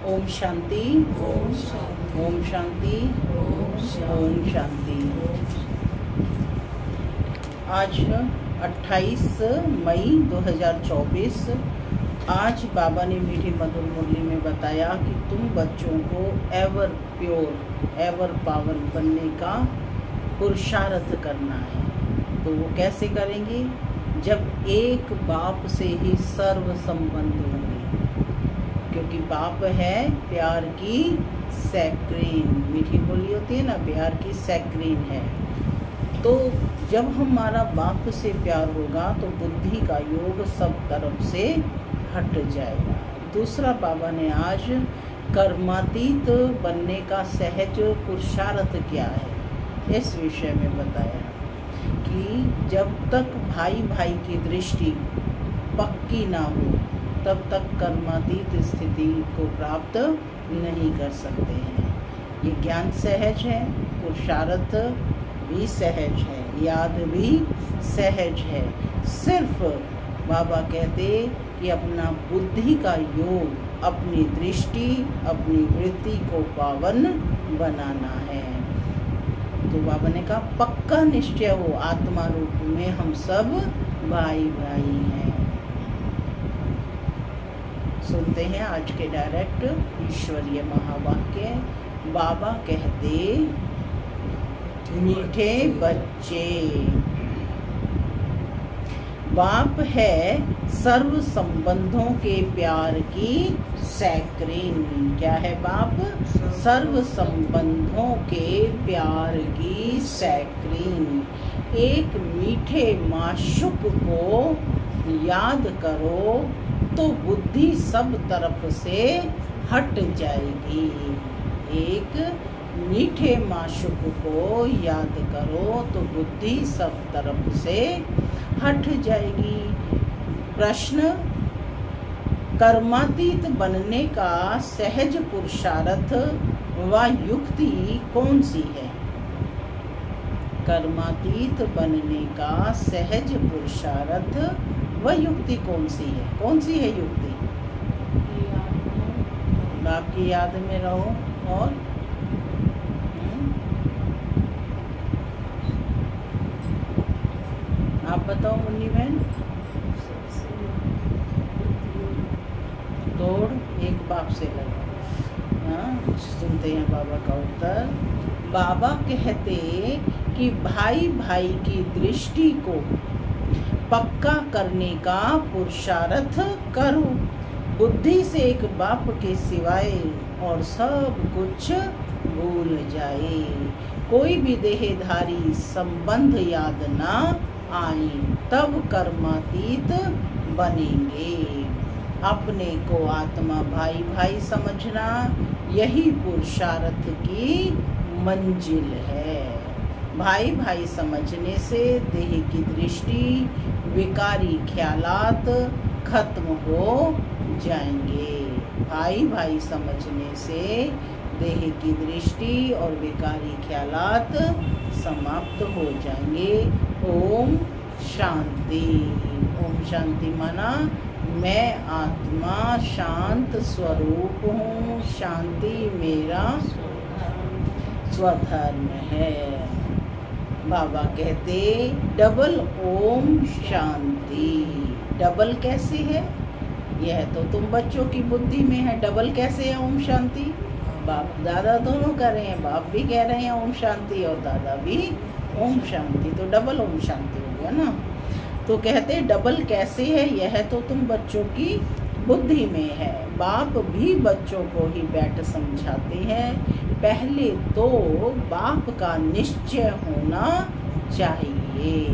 ओम शांति, ओम शांति, ओम शांति, ओम शांति। आज 28 मई 2024। आज बाबा ने मीठी मधुर मुरली में बताया कि तुम बच्चों को एवर प्योर एवर पावन बनने का पुरुषार्थ करना है। तो वो कैसे करेंगे? जब एक बाप से ही सर्व संबंध होंगे, क्योंकि बाप है प्यार की सैक्रीन। मीठी बोली होती है ना, प्यार की सैक्रीन है। तो जब हमारा बाप से प्यार होगा तो बुद्धि का योग सब तरफ से हट जाएगा। दूसरा, बाबा ने आज कर्मातीत बनने का सहज पुरुषार्थ क्या है, इस विषय में बताया कि जब तक भाई भाई की दृष्टि पक्की ना हो तब तक कर्मातीत स्थिति को प्राप्त नहीं कर सकते हैं। ये ज्ञान सहज है, पुरुषार्थ भी सहज है, याद भी सहज है। सिर्फ बाबा कहते कि अपना बुद्धि का योग, अपनी दृष्टि, अपनी वृत्ति को पावन बनाना है। तो बाबा ने कहा पक्का निश्चय हो, आत्मा रूप में हम सब भाई भाई हैं। सुनते हैं आज के डायरेक्ट ईश्वरीय महावाक्य। बाबा कहते, मीठे बच्चे, बाप है सर्व संबंधों के प्यार की सैक्रीन। क्या है बाप? सर्व संबंधों के प्यार की सैक्रीन। एक मीठे माशुक को याद करो तो बुद्धि सब तरफ से हट जाएगी। एक मीठे माशुक को याद करो तो बुद्धि सब तरफ से हट जाएगी। प्रश्न, कर्मातीत बनने का सहज पुरुषार्थ व युक्ति कौन सी है? कर्मातीत बनने का सहज पुरुषार्थ व युक्ति कौन सी है? कौन सी है युक्ति? बाप की याद में रहो। और आप बताओ मुन्नी बहन। दौड़ एक बाप से लगा। हाँ, सुनते हैं बाबा का उत्तर। बाबा कहते कि भाई भाई की दृष्टि को पक्का करने का पुरुषार्थ करो। बुद्धि से एक बाप के सिवाय और सब कुछ भूल जाए। कोई भी देहधारी संबंध याद ना आए, तब कर्मातीत बनेंगे। अपने को आत्मा भाई भाई समझना, यही पुरुषार्थ की मंजिल है। भाई भाई समझने से देह की दृष्टि, विकारी ख्यालात खत्म हो जाएंगे। भाई भाई समझने से देह की दृष्टि और विकारी ख्यालात समाप्त हो जाएंगे। ओम शांति। ओम शांति माना मैं आत्मा शांत स्वरूप हूँ, शांति मेरा स्वधर्म है। बाबा कहते डबल ओम शांति। डबल कैसे है? यह तो तुम बच्चों की बुद्धि में है। डबल कैसे है ओम शांति? बाप दादा दोनों कर रहे हैं, बाप भी कह रहे हैं ओम शांति और दादा भी ओम शांति, तो डबल ओम शांति हो गया ना। तो कहते डबल कैसे है? यह तो तुम बच्चों की बुद्धि में है। बाप भी बच्चों को ही बैठ समझाते हैं। पहले तो बाप का निश्चय होना चाहिए,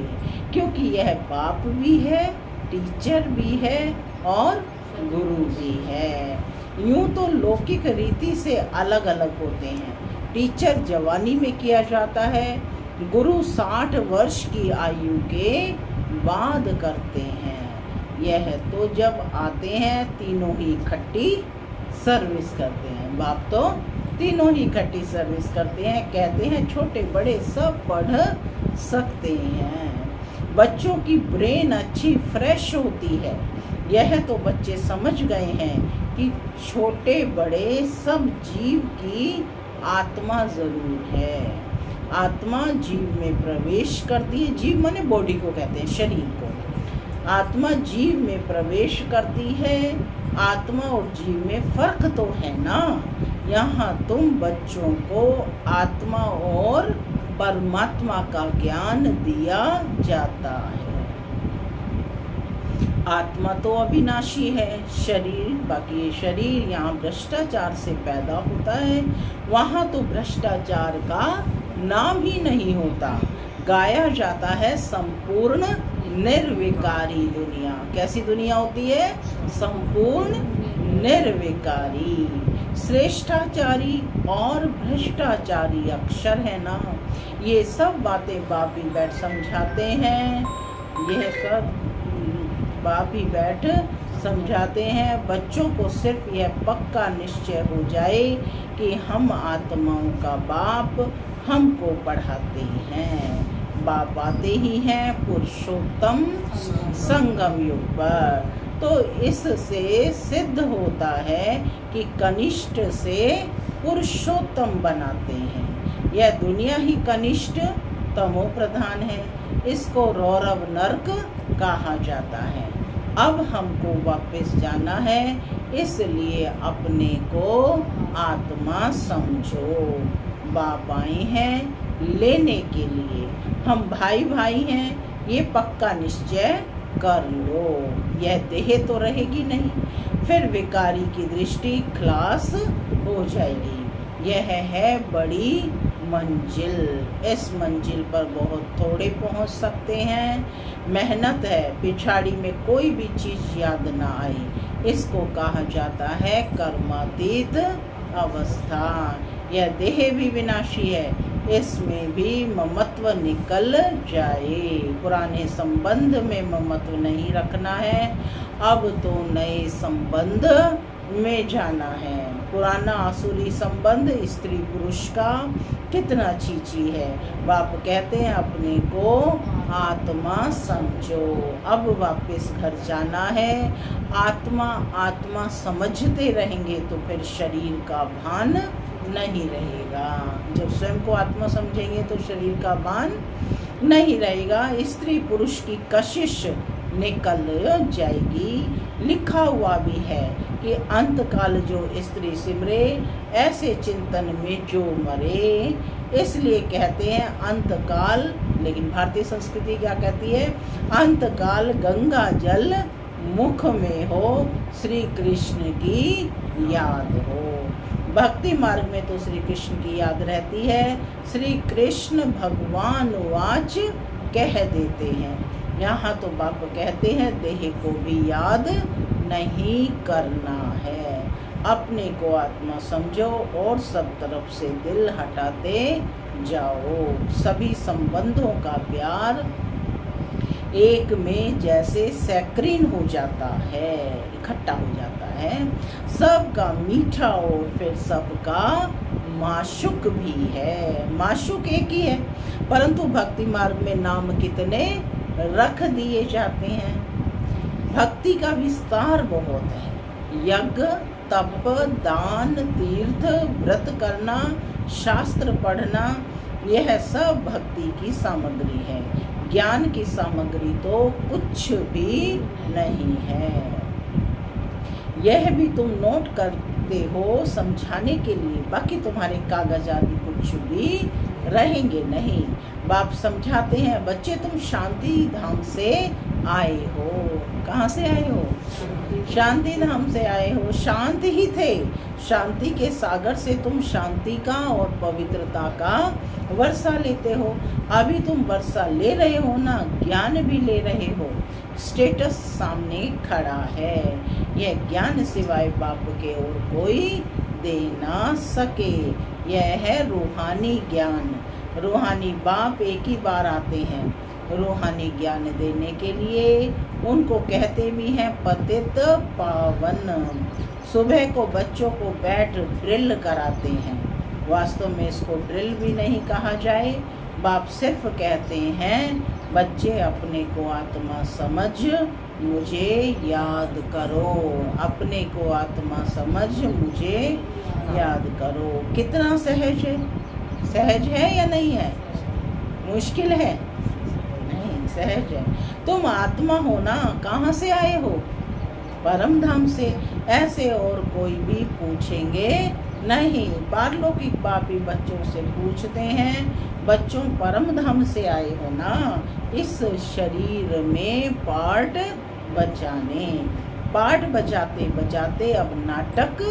क्योंकि यह बाप भी है, टीचर भी है और गुरु भी है। यूं तो लौकिक रीति से अलग अलग होते हैं। टीचर जवानी में किया जाता है, गुरु 60 वर्ष की आयु के बाद करते हैं। यह तो जब आते हैं तीनों ही इकट्ठी सर्विस करते हैं। बाप तो तीनों ही इकट्ठी सर्विस करते हैं। कहते हैं छोटे बड़े सब पढ़ सकते हैं। बच्चों की ब्रेन अच्छी फ्रेश होती है। यह तो बच्चे समझ गए हैं कि छोटे बड़े सब जीव की आत्मा जरूर है। आत्मा जीव में प्रवेश करती है। जीव माने बॉडी को कहते हैं, शरीर को। आत्मा जीव में प्रवेश करती है। आत्मा और जीव में फर्क तो है ना। यहाँ तुम बच्चों को आत्मा और परमात्मा का ज्ञान दिया जाता है। आत्मा तो अविनाशी है, शरीर बाकी। शरीर यहाँ भ्रष्टाचार से पैदा होता है, वहाँ तो भ्रष्टाचार का नाम ही नहीं होता। गाया जाता है संपूर्ण निर्विकारी दुनिया। कैसी दुनिया होती है? संपूर्ण निर्विकारी। श्रेष्ठाचारी और भ्रष्टाचारी अक्षर है ना। ये सब बातें बाप ही बैठ समझाते हैं। यह सब बाप ही बैठ समझाते हैं। बच्चों को सिर्फ यह पक्का निश्चय हो जाए कि हम आत्माओं का बाप हमको पढ़ाते हैं। बाप आते ही हैं पुरुषोत्तम संगम युग पर। तो इससे सिद्ध होता है कि कनिष्ठ से पुरुषोत्तम बनाते हैं। यह दुनिया ही कनिष्ठ तमो प्रधान है। इसको रौरव नरक कहा जाता है। अब हमको वापस जाना है, इसलिए अपने को आत्मा समझो। बाप आए हैं लेने के लिए। हम भाई भाई हैं, ये पक्का निश्चय कर लो। यह देह तो रहेगी नहीं, फिर विकारी की दृष्टि खलास हो जाएगी। यह है बड़ी मंजिल। इस मंजिल पर बहुत थोड़े पहुंच सकते हैं। मेहनत है, पिछाड़ी में कोई भी चीज याद ना आए। इसको कहा जाता है कर्मातीत अवस्था। यह देह भी विनाशी है, इसमें भी ममत्व निकल जाए। पुराने संबंध में ममत्व नहीं रखना है, अब तो नए संबंध में जाना है। पुराना आसुरी संबंध स्त्री पुरुष का कितना चीची है। बाप कहते हैं अपने को आत्मा समझो। अब वापस घर जाना है। आत्मा आत्मा समझते रहेंगे तो फिर शरीर का भान नहीं रहेगा। जब स्वयं को आत्मा समझेंगे तो शरीर का भान नहीं रहेगा। स्त्री पुरुष की कशिश निकल जाएगी। लिखा हुआ भी है कि अंत काल जो स्त्री सिमरे, ऐसे चिंतन में जो मरे। इसलिए कहते हैं अंत काल, लेकिन भारतीय संस्कृति क्या कहती है? अंत काल गंगा जल मुख में हो, श्री कृष्ण की याद हो। भक्ति मार्ग में तो श्री कृष्ण की याद रहती है। श्री कृष्ण भगवान वाच कह देते हैं। यहाँ तो बाप कहते हैं देह को भी याद नहीं करना है। अपने को आत्मा समझो और सब तरफ से दिल हटाते जाओ। सभी संबंधों का प्यार एक में जैसे सैक्रीन हो जाता है, इकट्ठा हो जाता है। सबका मीठा और फिर सबका माशुक भी है। माशुक एक ही है, परंतु भक्ति मार्ग में नाम कितने रख दिए जाते हैं। भक्ति का विस्तार बहुत है। यज्ञ, तप, दान, तीर्थ, व्रत करना, शास्त्र पढ़ना, यह सब भक्ति की सामग्री है। ज्ञान की सामग्री तो कुछ भी नहीं है। यह भी तुम नोट करते हो समझाने के लिए, बाकी तुम्हारे कागज आदि कुछ भी रहेंगे नहीं। बाप समझाते हैं बच्चे तुम शांति धाम से आए हो। कहाँ से आए हो? शांति धाम से आए हो। शांत ही थे। शांति के सागर से तुम शांति का और पवित्रता का वर्षा लेते हो। अभी तुम वर्षा ले रहे हो ना, ज्ञान भी ले रहे हो। स्टेटस सामने खड़ा है। यह ज्ञान सिवाय बाप के और कोई दे ना सके। यह है रूहानी ज्ञान। रूहानी बाप एक ही बार आते हैं रूहानी ज्ञान देने के लिए। उनको कहते भी हैं पतित पावन। सुबह को बच्चों को बैठ ड्रिल कराते हैं। वास्तव में इसको ड्रिल भी नहीं कहा जाए। बाप सिर्फ कहते हैं बच्चे अपने को आत्मा समझ मुझे याद करो। अपने को आत्मा समझ मुझे याद करो। कितना सहज है? सहज है या नहीं है? मुश्किल है? नहीं, सहज है। तुम आत्मा हो ना, कहाँ से आए हो? परम धाम से। ऐसे और कोई भी पूछेंगे नहीं। पारलौकिक पापी बच्चों से पूछते हैं, बच्चों परम धाम से आए हो ना, इस शरीर में पार्ट बजाने। पार्ट बजाते बजाते अब नाटक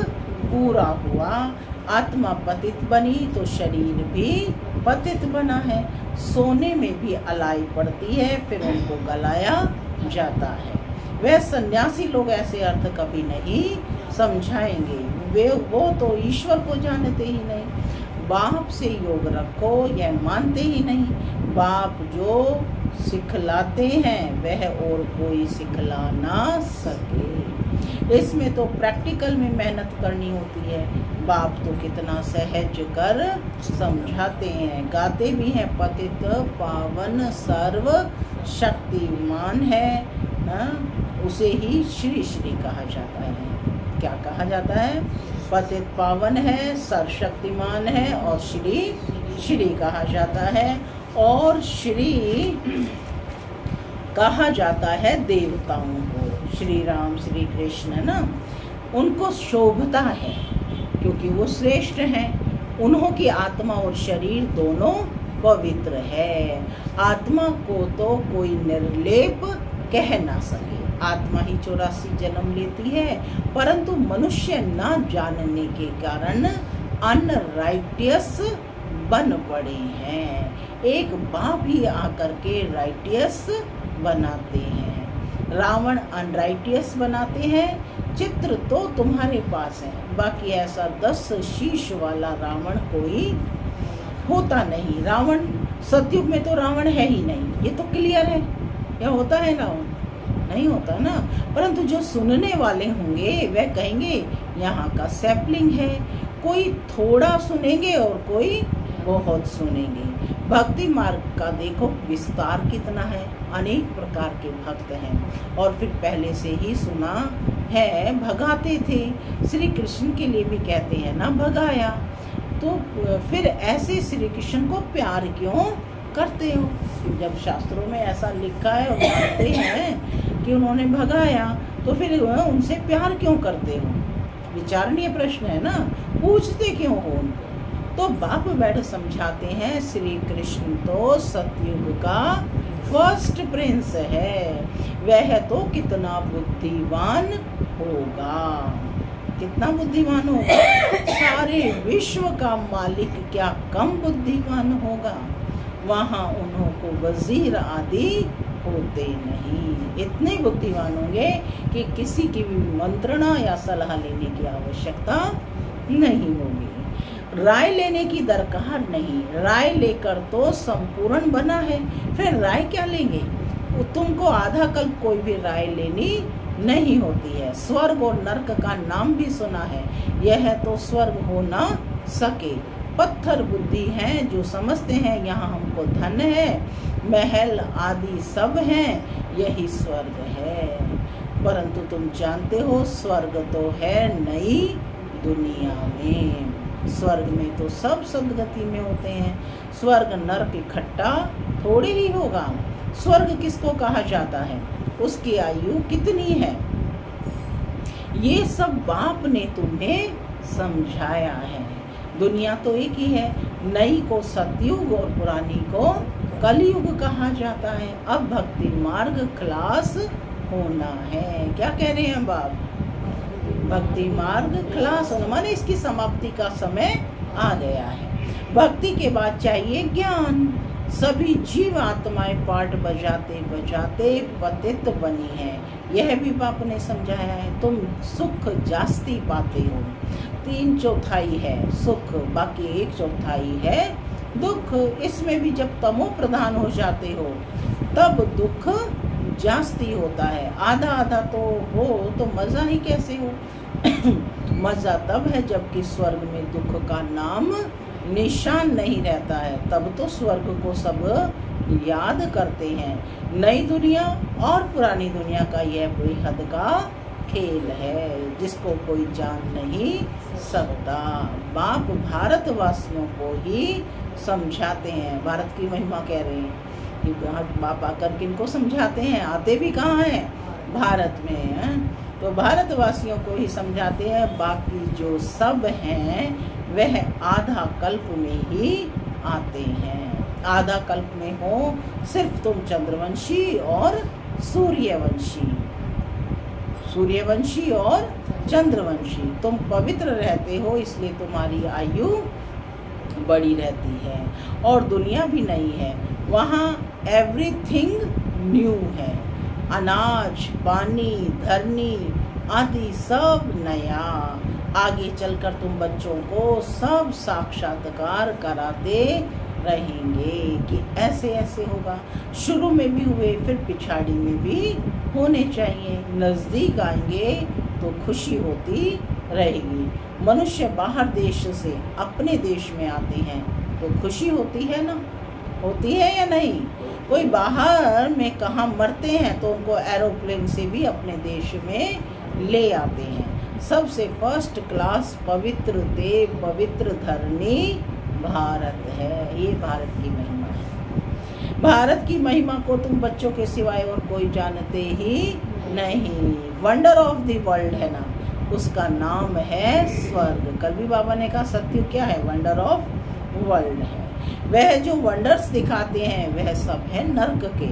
पूरा हुआ। आत्मा पतित बनी तो शरीर भी पतित बना है। सोने में भी अलाई पड़ती है, फिर उनको गलाया जाता है। वह सन्यासी लोग ऐसे अर्थ कभी नहीं समझाएंगे। वो तो ईश्वर को जानते ही नहीं। बाप से योग रखो यह मानते ही नहीं। बाप जो सिखलाते हैं वह और कोई सिखला ना सके। इसमें तो प्रैक्टिकल में मेहनत करनी होती है। बाप तो कितना सहज कर समझाते हैं। गाते भी हैं, पतित पावन सर्व शक्तिमान है। उसे ही श्री श्री कहा जाता है। क्या कहा जाता है? पतित पावन है, सर्वशक्तिमान है और श्री श्री कहा जाता है। और श्री कहा जाता है देवताओं को। श्री राम श्री कृष्ण ना, उनको शोभता है क्योंकि वो श्रेष्ठ हैं। उन्हों की आत्मा और शरीर दोनों पवित्र है। आत्मा को तो कोई निर्लेप कह ना सके। आत्मा ही 84 जन्म लेती है, परंतु मनुष्य ना जानने के कारण अनराइटियस बन पड़े हैं। एक बाप ही आकर के राइटियस बनाते हैं। रावण अनराइटियस बनाते हैं। चित्र तो तुम्हारे पास है, बाकी ऐसा 10 शीश वाला रावण कोई होता नहीं। रावण सतयुग में तो रावण है ही नहीं, ये तो क्लियर है। क्या होता है रावण? नहीं होता ना। परंतु जो सुनने वाले होंगे वह कहेंगे यहाँ का सैपलिंग है। कोई थोड़ा सुनेंगे और कोई बहुत सुनेंगे। भक्ति मार्ग का देखो विस्तार कितना है। अनेक प्रकार के भक्त हैं और फिर पहले से ही सुना है भगाते थे। श्री कृष्ण के लिए भी कहते हैं ना भगाया। तो फिर ऐसे श्री कृष्ण को प्यार क्यों करते हो? जब शास्त्रों में ऐसा लिखा है और मानते हैं कि उन्होंने भगाया, तो फिर उनसे प्यार क्यों करते हो? विचारणीय प्रश्न है ना। पूछते क्यों हो उनको? तो बाप बैठ समझाते हैं, श्री कृष्ण तो सतयुग का फर्स्ट प्रिंस है। वह तो कितना बुद्धिमान होगा, कितना बुद्धिमान होगा। सारे विश्व का मालिक क्या कम बुद्धिमान होगा? वहाँ उन्हों को वजीर आदि होते नहीं। इतने बुद्धिमान होंगे कि किसी की भी मंत्रणा या सलाह लेने की आवश्यकता नहीं होगी। राय लेने की दरकार नहीं। राय लेकर तो संपूर्ण बना है, फिर राय क्या लेंगे? तुमको आधा कल्प कोई भी राय लेनी नहीं होती है। स्वर्ग और नरक का नाम भी सुना है, यह तो स्वर्ग हो ना सके। पत्थर बुद्धि हैं जो समझते हैं यहाँ हमको धन है, महल आदि सब हैं, यही स्वर्ग है। परंतु तुम जानते हो स्वर्ग तो है नई दुनिया में। स्वर्ग में तो सब सदगति में होते हैं। स्वर्ग नरक इकट्ठा थोड़ी ही होगा। स्वर्ग किसको कहा जाता है? उसकी आयु कितनी है? ये सब बाप ने तुम्हें समझाया है। दुनिया तो एक ही है। नई को सतयुग और पुरानी को कलयुग कहा जाता है। अब भक्ति मार्ग क्लास होना है। क्या कह रहे हैं बाप? भक्ति मार्ग क्लास होना माने इसकी समाप्ति का समय आ गया है। भक्ति के बाद चाहिए ज्ञान। सभी जीव आत्माएं पाठ बजाते बजाते पतित बनी है। यह भी बाप ने समझाया है। तुम सुख जास्ती पाते हो। 3/4 है सुख, बाकी 1/4 है दुख। इसमें भी जब तमो प्रधान हो जाते हो तब दुख जास्ती होता है। आधा आधा तो हो तो मजा ही कैसे हो? मजा तब है जबकि स्वर्ग में दुख का नाम निशान नहीं रहता है। तब तो स्वर्ग को सब याद करते हैं। नई दुनिया और पुरानी दुनिया का यह बेहद का खेल है जिसको कोई जान नहीं सकता। बाप भारतवासियों को ही समझाते हैं। भारत की महिमा कह रहे हैं कि बाप आकर किनको समझाते हैं, आते भी कहाँ हैं, भारत में हैं। तो भारतवासियों को ही समझाते हैं। बाकी जो सब हैं वह आधा कल्प में ही आते हैं। आधा कल्प में हो सिर्फ तुम चंद्रवंशी और सूर्यवंशी और चंद्रवंशी। तुम पवित्र रहते हो इसलिए तुम्हारी आयु बड़ी रहती है और दुनिया भी नई है। वहाँ एवरीथिंग न्यू है। अनाज, पानी, धरनी आदि सब नया। आगे चलकर तुम बच्चों को सब साक्षात्कार कराते रहेंगे कि ऐसे ऐसे होगा। शुरू में भी हुए, फिर पिछाड़ी में भी होने चाहिए। नज़दीक आएंगे तो खुशी होती रहेगी। मनुष्य बाहर देश से अपने देश में आते हैं तो खुशी होती है ना, होती है या नहीं? कोई बाहर में कहाँ मरते हैं तो उनको एरोप्लेन से भी अपने देश में ले आते हैं। सबसे फर्स्ट क्लास पवित्र देव, पवित्र धरनी भारत है। ये भारत की महिमा है। भारत की महिमा को तुम बच्चों के सिवाय और कोई जानते ही नहीं। वंडर ऑफ द वर्ल्ड है ना, उसका नाम है स्वर्ग। कल भी बाबा ने कहा सत्य क्या है, वंडर ऑफ वर्ल्ड है। वह जो वंडर्स दिखाते हैं वह सब है नर्क के।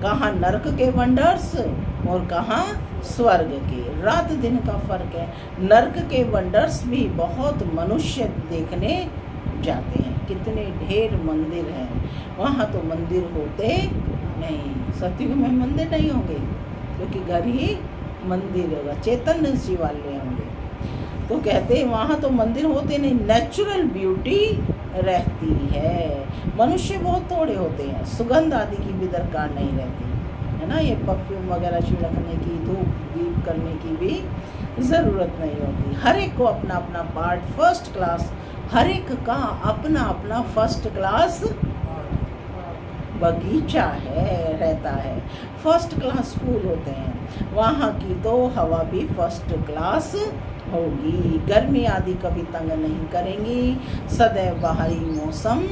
कहाँ नर्क के वंडर्स और कहाँ स्वर्ग के। रात दिन का फर्क है। नर्क के वंडर्स भी बहुत मनुष्य देखने जाते हैं। कितने ढेर मंदिर हैं, वहाँ तो मंदिर होते नहीं। सतयुग में मंदिर नहीं होंगे क्योंकि घर ही मंदिर होगा, चैतन्य शिवालय होंगे। तो कहते हैं वहाँ तो मंदिर होते नहीं, नेचुरल ब्यूटी रहती है। मनुष्य बहुत थोड़े होते हैं, सुगंध आदि की भी दरकार नहीं रहती है ना। ये परफ्यूम वगैरह छिड़कने की, धूप दीप करने की भी ज़रूरत नहीं होती। हर एक को अपना अपना पार्ट फर्स्ट क्लास, हर एक का अपना अपना फर्स्ट क्लास बगीचा है, रहता है। फर्स्ट क्लास फूल होते हैं, वहाँ की तो हवा भी फर्स्ट क्लास होगी। गर्मी आदि कभी तंग नहीं करेंगी, सदैव बाहरी मौसम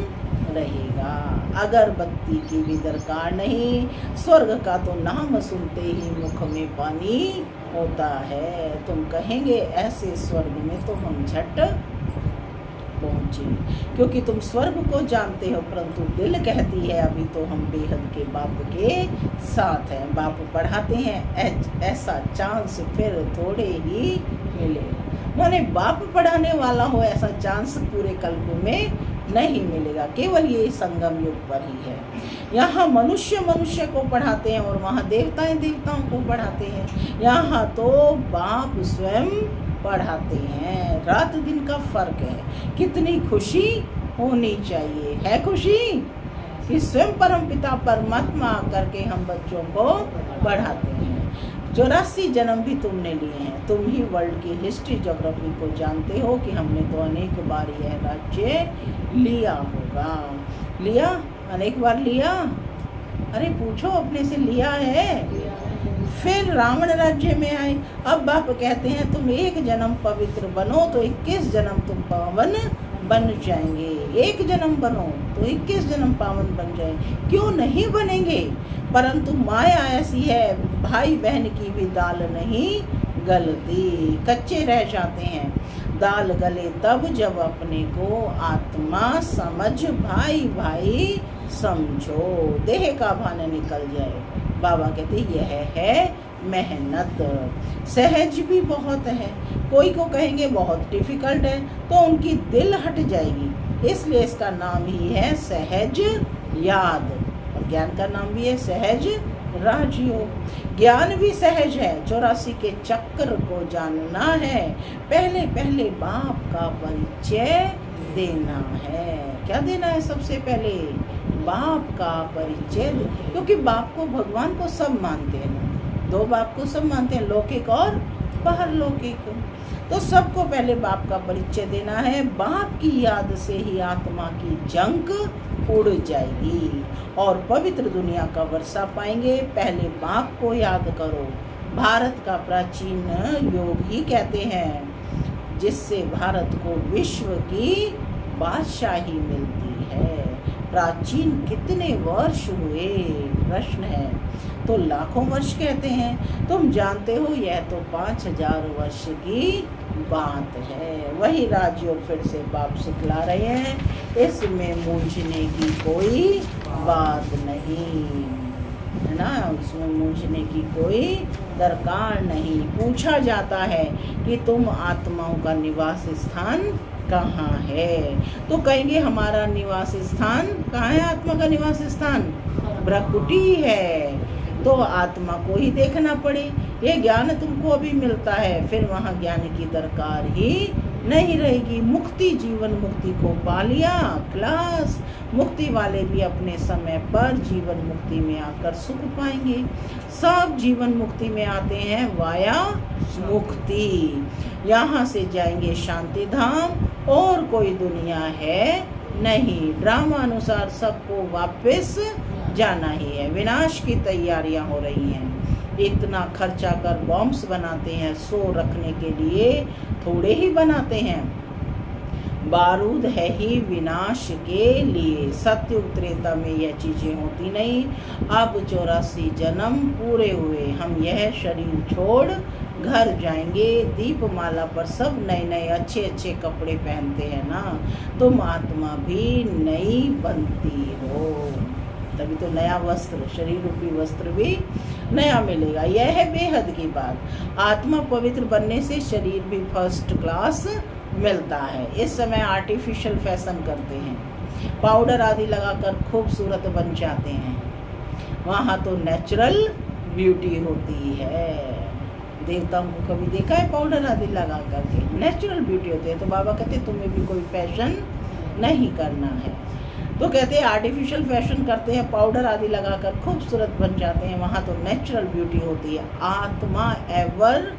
रहेगा। अगरबत्ती की भी दरकार नहीं। स्वर्ग का तो नाम सुनते ही मुख में पानी होता है। तुम कहेंगे ऐसे स्वर्ग में तो हम झट पहुँचे, क्योंकि तुम स्वर्ग को जानते हो, परंतु दिल कहती है अभी तो हम बेहद के बाप के साथ हैं। बाप पढ़ाते हैं ऐसा चांस फिर थोड़े ही मिले। माने बाप पढ़ाने वाला हो ऐसा चांस पूरे कल्प में नहीं मिलेगा, केवल ये संगम युग पर ही है। यहाँ मनुष्य मनुष्य को पढ़ाते हैं और वहाँ देवताएं देवताओं को पढ़ाते हैं। यहाँ तो बाप स्वयं पढ़ाते हैं। रात दिन का फर्क है। कितनी खुशी होनी चाहिए, है खुशी कि स्वयं परमपिता परमात्मा आकर के हम बच्चों को पढ़ाते हैं। 84 जन्म भी तुमने लिए हैं। तुम ही वर्ल्ड की हिस्ट्री ज्योग्राफी को जानते हो कि हमने तो अनेक बार यह राज्य लिया होगा। लिया, अनेक बार लिया। अरे पूछो अपने से, लिया है। फिर रावण राज्य में आए। अब बाप कहते हैं तुम एक जन्म पवित्र बनो तो 21 जन्म तुम पावन बन जाएंगे। एक जन्म बनो तो 21 जन्म पावन बन जाएंगे। क्यों नहीं बनेंगे? परंतु माया ऐसी है, भाई बहन की भी दाल नहीं गलती, कच्चे रह जाते हैं। दाल गले तब जब अपने को आत्मा समझ, भाई भाई समझो, देह का भान निकल जाए। बाबा कहते यह है मेहनत। सहज भी बहुत है। कोई को कहेंगे बहुत डिफिकल्ट है तो उनकी दिल हट जाएगी, इसलिए इसका नाम ही है सहज याद। और ज्ञान का नाम भी है सहज राजयोग। ज्ञान भी सहज है। 84 के चक्र को जानना है। पहले पहले बाप का परिचय देना है। क्या देना है? सबसे पहले बाप का परिचय, क्योंकि बाप को भगवान को सब मानते हैं ना। 2 बाप को सब मानते हैं, लौकिक और बाहर लौकिक। तो सबको पहले बाप का परिचय देना है। बाप की याद से ही आत्मा की जंग उड़ जाएगी और पवित्र दुनिया का वर्षा पाएंगे। पहले बाप को याद करो। भारत का प्राचीन योग ही कहते हैं, जिससे भारत को विश्व की बादशाही मिलती है। प्राचीन कितने वर्ष हुए, प्रश्न है। तो लाखों वर्ष कहते हैं। तुम जानते हो यह तो 5000 वर्ष की बात है। वही राजयोग फिर से बाप सिखला रहे हैं, इसमें मूंझने की कोई बात नहीं है ना, इसमें मूंझने की कोई दरकार नहीं। पूछा जाता है कि तुम आत्माओं का निवास स्थान कहाँ है, तो कहेंगे हमारा निवास स्थान कहाँ है। आत्मा का निवास स्थान भ्रकुटी है। तो आत्मा को ही देखना पड़े। ये ज्ञान तुमको अभी मिलता है, फिर वहाँ ज्ञान की दरकार ही नहीं रहेगी। मुक्ति, जीवन मुक्ति को पा लिया, क्लास। मुक्ति वाले भी अपने समय पर जीवन मुक्ति में आकर सुख पाएंगे। सब जीवन मुक्ति में आते हैं वाया मुक्ति। यहाँ से जाएंगे शांति धाम, और कोई दुनिया है नहीं। ड्रामा अनुसार सबको वापस जाना ही है। विनाश की तैयारियां हो रही हैं। इतना खर्चा कर बॉम्ब्स बनाते हैं, सो रखने के लिए थोड़े ही बनाते हैं। बारूद है ही विनाश के लिए। सत्य त्रेता में यह चीजें होती नहीं। अब 84 जन्म पूरे हुए, हम यह शरीर छोड़ घर जाएंगे। दीपमाला पर सब नए नए अच्छे अच्छे कपड़े पहनते हैं ना, तुम आत्मा भी नई बनती हो, तभी तो नया वस्त्र, शरीर रूपी वस्त्र भी नया मिलेगा। यह है बेहद की बात। आत्मा पवित्र बनने से शरीर भी फर्स्ट क्लास मिलता है। इस समय आर्टिफिशियल फैशन करते हैं, पाउडर आदि लगाकर खूबसूरत बन जाते हैं। वहाँ तो नेचुरल ब्यूटी होती है। देवताओं को कभी देखा है पाउडर आदि लगा करके? नेचुरल ब्यूटी होती है। तो बाबा कहते तुम्हें भी कोई फैशन नहीं करना है। तो कहते हैं आर्टिफिशियल फैशन करते हैं, पाउडर आदि लगाकर खूबसूरत बन जाते हैं। वहाँ तो नेचुरल ब्यूटी होती है। आत्मा एवर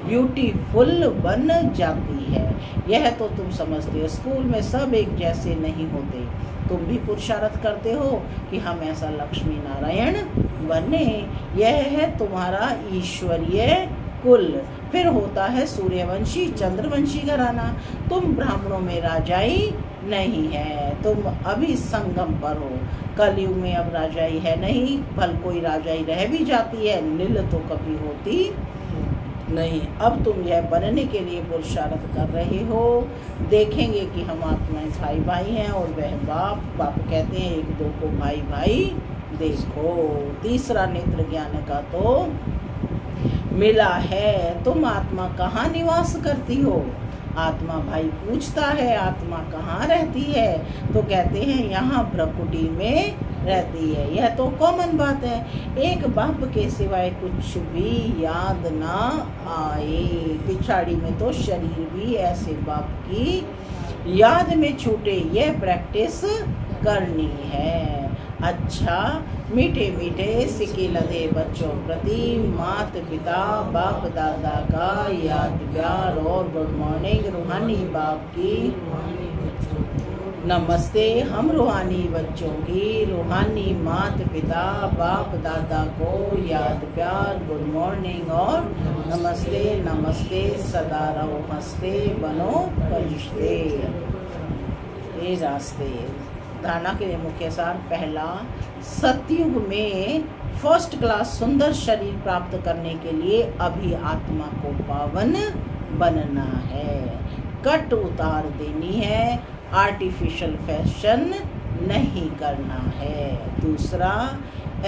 ब्यूटीफुल बन जाती है। यह तो तुम समझते हो। स्कूल में सब एक जैसे नहीं होते। तुम भी पुरुषार्थ करते हो कि हम ऐसा लक्ष्मी नारायण बने। यह है तुम्हारा ईश्वरीय कुल। फिर होता है सूर्यवंशी चंद्रवंशी घराना। तुम ब्राह्मणों में राजाई नहीं है, तुम अभी संगम पर हो। कलयुग में अब राजाई है नहीं, भल कोई राजाई रह भी जाती है, नील तो कभी होती नहीं। अब तुम यह बनने के लिए पुरुषार्थ कर रहे हो। देखेंगे कि हम आत्माएं भाई भाई हैं और वह बाप कहते हैं एक दो को भाई भाई देखो। तीसरा नेत्र ज्ञान का तो मिला है। तुम आत्मा कहाँ निवास करती हो? आत्मा भाई पूछता है आत्मा कहाँ रहती है, तो कहते हैं यहाँ भ्रकुटी में रहती है। यह तो कॉमन बात है। एक बाप के सिवाय कुछ भी याद ना आए। पिछाड़ी में तो शरीर भी ऐसे बाप की याद में छूटे, यह प्रैक्टिस करनी है। अच्छा, मीठे मीठे सिक्के लदे बच्चों प्रति माता पिता बाप दादा का याद प्यार और गुड मॉर्निंग। रूहानी बाप की नमस्ते। हम रूहानी बच्चों की रूहानी माता पिता बाप दादा को याद प्यार गुड मॉर्निंग और नमस्ते। नमस्ते सदा रहो हंसते बनो फरिश्ते। ये रास्ते धारणा के लिए मुख्य सार। पहला, सतयुग में फर्स्ट क्लास सुंदर शरीर प्राप्त करने के लिए अभी आत्मा को पावन बनना है, कट उतार देनी है, आर्टिफिशियल फैशन नहीं करना है। दूसरा,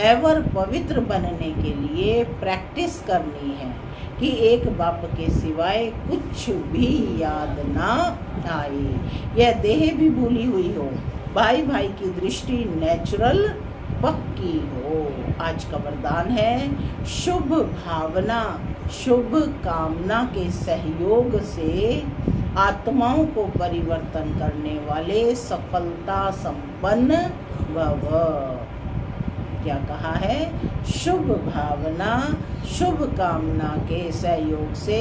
एवर पवित्र बनने के लिए प्रैक्टिस करनी है कि एक बाप के सिवाय कुछ भी याद ना आए, यह देह भी भूली हुई हो, भाई भाई की दृष्टि नेचुरल पक्की हो। आज का वरदान है शुभ भावना शुभ कामना के सहयोग से आत्माओं को परिवर्तन करने वाले सफलता संपन्न भव। क्या कहा है? शुभ भावना शुभ कामना के सहयोग से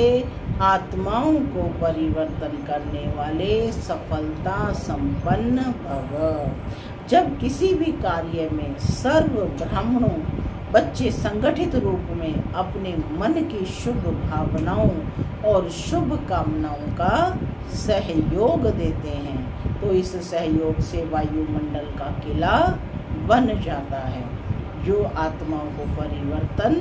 आत्माओं को परिवर्तन करने वाले सफलता संपन्न भव। जब किसी भी कार्य में सर्व ब्राह्मणों बच्चे संगठित रूप में अपने मन की शुभ भावनाओं और शुभ कामनाओं का सहयोग देते हैं तो इस सहयोग से वायुमंडल का किला बन जाता है जो आत्माओं को परिवर्तन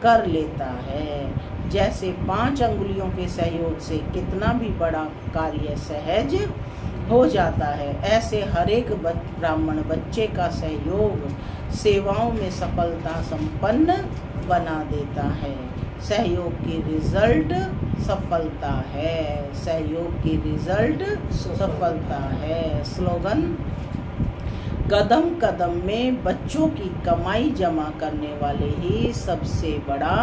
कर लेता है। जैसे 5 अंगुलियों के सहयोग से कितना भी बड़ा कार्य सहज हो जाता है, ऐसे हर एक ब्राह्मण बच्चे का सहयोग सेवाओं में सफलता संपन्न बना देता है। सहयोग की रिजल्ट सफलता है। सहयोग की रिजल्ट सफलता है। स्लोगन, कदम कदम में बच्चों की कमाई जमा करने वाले ही सबसे बड़ा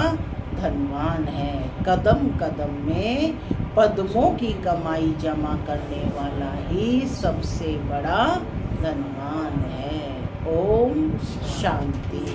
धनवान है। कदम कदम में पद्मों की कमाई जमा करने वाला ही सबसे बड़ा धनवान है। ओम शांति।